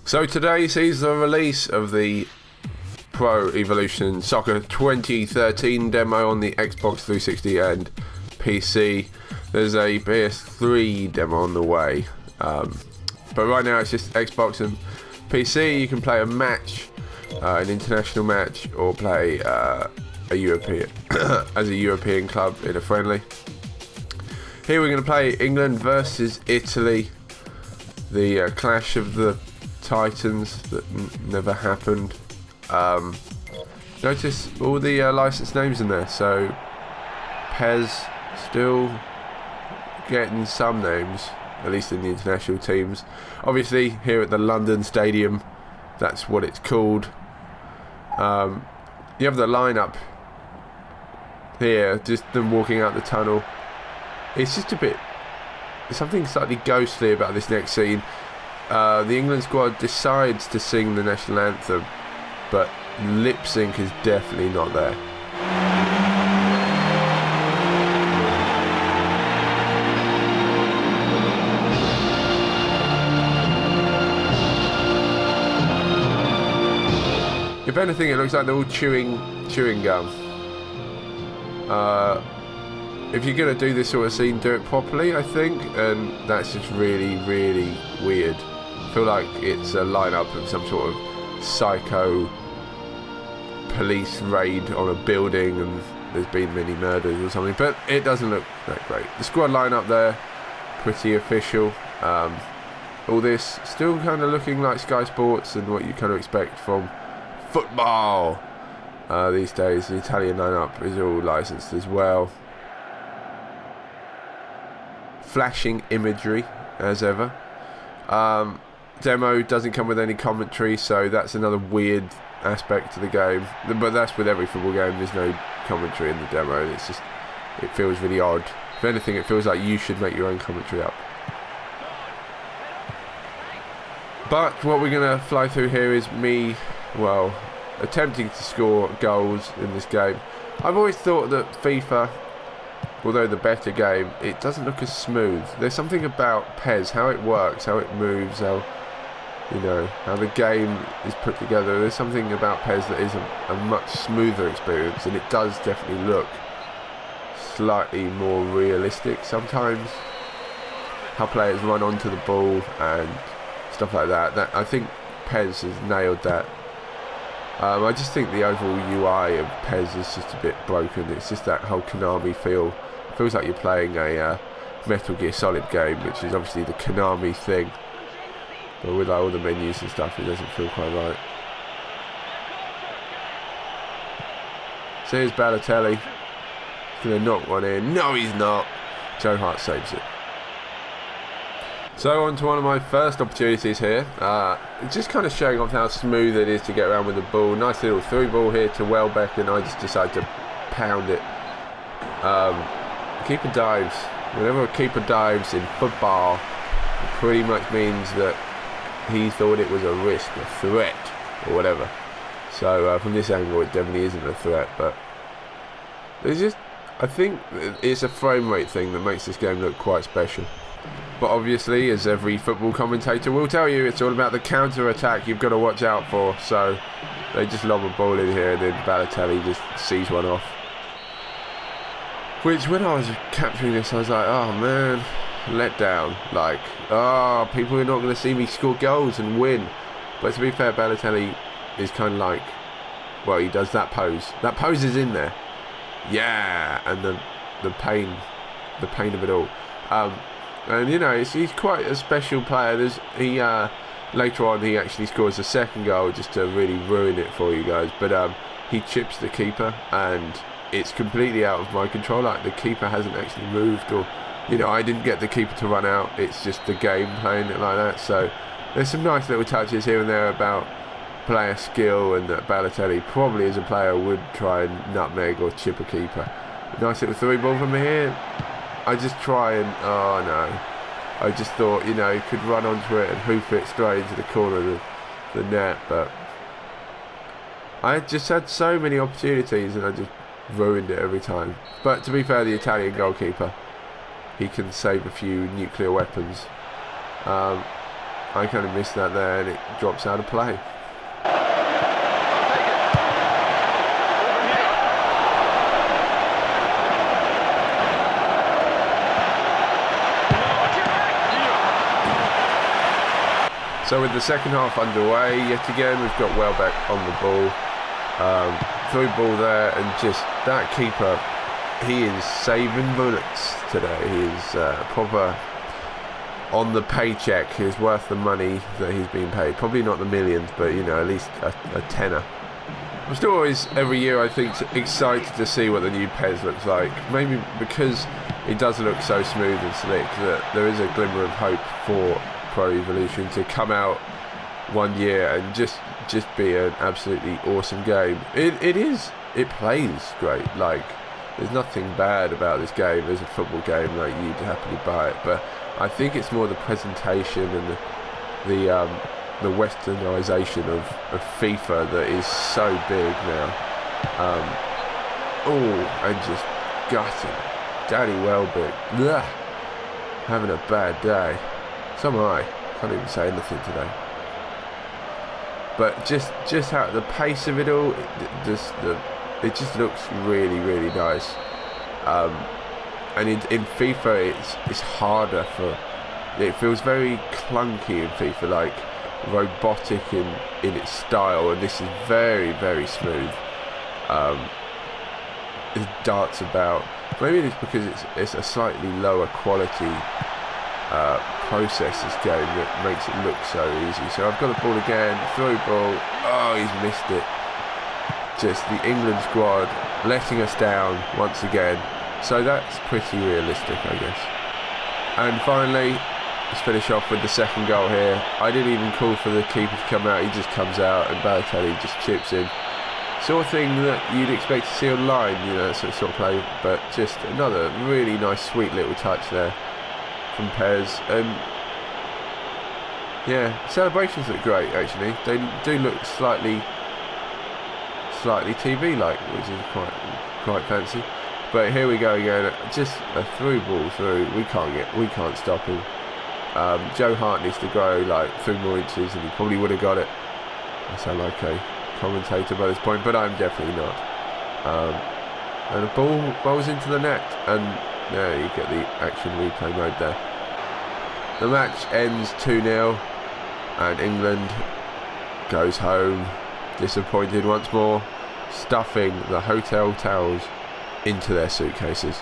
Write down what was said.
So today sees the release of the Pro Evolution Soccer 2013 demo on the Xbox 360 and PC. There's a PS3 demo on the way, but right now it's just Xbox and PC. You can play a match, an international match, or play a European as a European club in a friendly. Here we're going to play England versus Italy, the clash of the Titans that never happened. Notice all the licensed names in there. So PES still getting some names, at least in the international teams. Obviously here at the London Stadium, that's what it's called. You have the lineup here, just them walking out the tunnel. It's just there's something slightly ghostly about this next scene. The England squad decides to sing the national anthem, but lip sync is definitely not there. If anything, it looks like they're all chewing gum. If you're going to do this sort of scene, do it properly, I think, and that's just really, really weird. I feel like it's a lineup of some sort of psycho police raid on a building and there's been many murders or something, but it doesn't look that great. The squad lineup there, pretty official. All this still kind of looking like Sky Sports and what you kind of expect from football these days. The Italian lineup is all licensed as well. Flashing imagery as ever. Demo doesn't come with any commentary, so that's another weird aspect to the game, but that's with every football game. There's no commentary in the demo. It feels really odd. If anything, it feels like you should make your own commentary up. But what we're going to fly through here is me, attempting to score goals in this game. I've always thought that FIFA, although the better game, it doesn't look as smooth. There's something about PES, how it works, how it moves, how the game is put together. There's something about PES that is a much smoother experience, and it does definitely look slightly more realistic sometimes. How players run onto the ball and stuff like that. I think PES has nailed that. I just think the overall UI of PES is just a bit broken. It's just that whole Konami feel. It feels like you're playing a Metal Gear Solid game, which is obviously the Konami thing. But with all the menus and stuff, it doesn't feel quite right. So here's Balotelli. Gonna knock one in. No, he's not. Joe Hart saves it. So on to one of my first opportunities here. Just kind of showing off how smooth it is to get around with the ball. Nice little through ball here to Welbeck, and I just decide to pound it. Keeper dives. Whenever a keeper dives in football, it pretty much means that he thought it was a risk, a threat, or whatever. So from this angle, it definitely isn't a threat, but I think it's a frame rate thing that makes this game look quite special. But obviously, as every football commentator will tell you, it's all about the counter-attack you've got to watch out for. So they just lob a ball in here, and then Balotelli just sees one off. Which, when I was capturing this, I was like, oh man, let down. Like, people are not going to see me score goals and win. But to be fair, Balotelli is kind of like, he does that pose. That pose is in there. Yeah, and the pain of it all. And he's quite a special player. Later on he actually scores a second goal just to really ruin it for you guys. But he chips the keeper, and it's completely out of my control. Like, the keeper hasn't actually moved, or I didn't get the keeper to run out. It's just the game playing it like that. So there's some nice little touches here and there about player skill, and that Balotelli probably as a player would try and nutmeg or chip a keeper. Nice little through ball from here. I just try and, oh no. I just thought, he could run onto it and hoof it straight into the corner of the net, but I just had so many opportunities and I just ruined it every time. But to be fair, the Italian goalkeeper, he can save a few nuclear weapons. I kind of missed that there, and it drops out of play. So with the second half underway, yet again we've got Welbeck on the ball, through ball there, and just that keeper, he is saving bullets today. He is proper on the paycheck. He's worth the money that he's being paid. Probably not the millions, but you know, at least a tenner. I'm still always, every year I think, excited to see what the new PES looks like. Maybe because it does look so smooth and slick that there is a glimmer of hope for Pro Evolution to come out one year and just be an absolutely awesome game. It plays great. Like, there's nothing bad about this game as a football game. Like, you'd happily buy it, but I think it's more the presentation and the westernisation of FIFA that is so big now. And just gutting. Daddy Welbeck. Ugh. Having a bad day. So am I. Can't even say anything today. But just how the pace of it all, it just looks really, really nice. And in FIFA, it's harder for. It feels very clunky in FIFA, like robotic in its style, and this is very, very smooth. It darts about. Maybe it's because it's a slightly lower quality process, this game, that makes it look so easy. So I've got the ball again, through ball. Oh, he's missed it. Just the England squad letting us down once again. So that's pretty realistic, I guess. And finally, let's finish off with the second goal here. I didn't even call for the keeper to come out. He just comes out and Balotelli just chips in. Sort of thing that you'd expect to see online, you know, sort of play. But just another really nice, sweet little touch there from PES. And yeah, celebrations look great actually. They do look slightly TV-like, which is quite fancy. But here we go again. Just a through ball through. We can't stop him. Joe Hart needs to grow like 3 more inches, and he probably would have got it. I sound like a commentator by this point, but I'm definitely not. And the ball rolls into the net, and there you get the action replay mode there. The match ends 2-0, and England goes home disappointed once more, stuffing the hotel towels into their suitcases.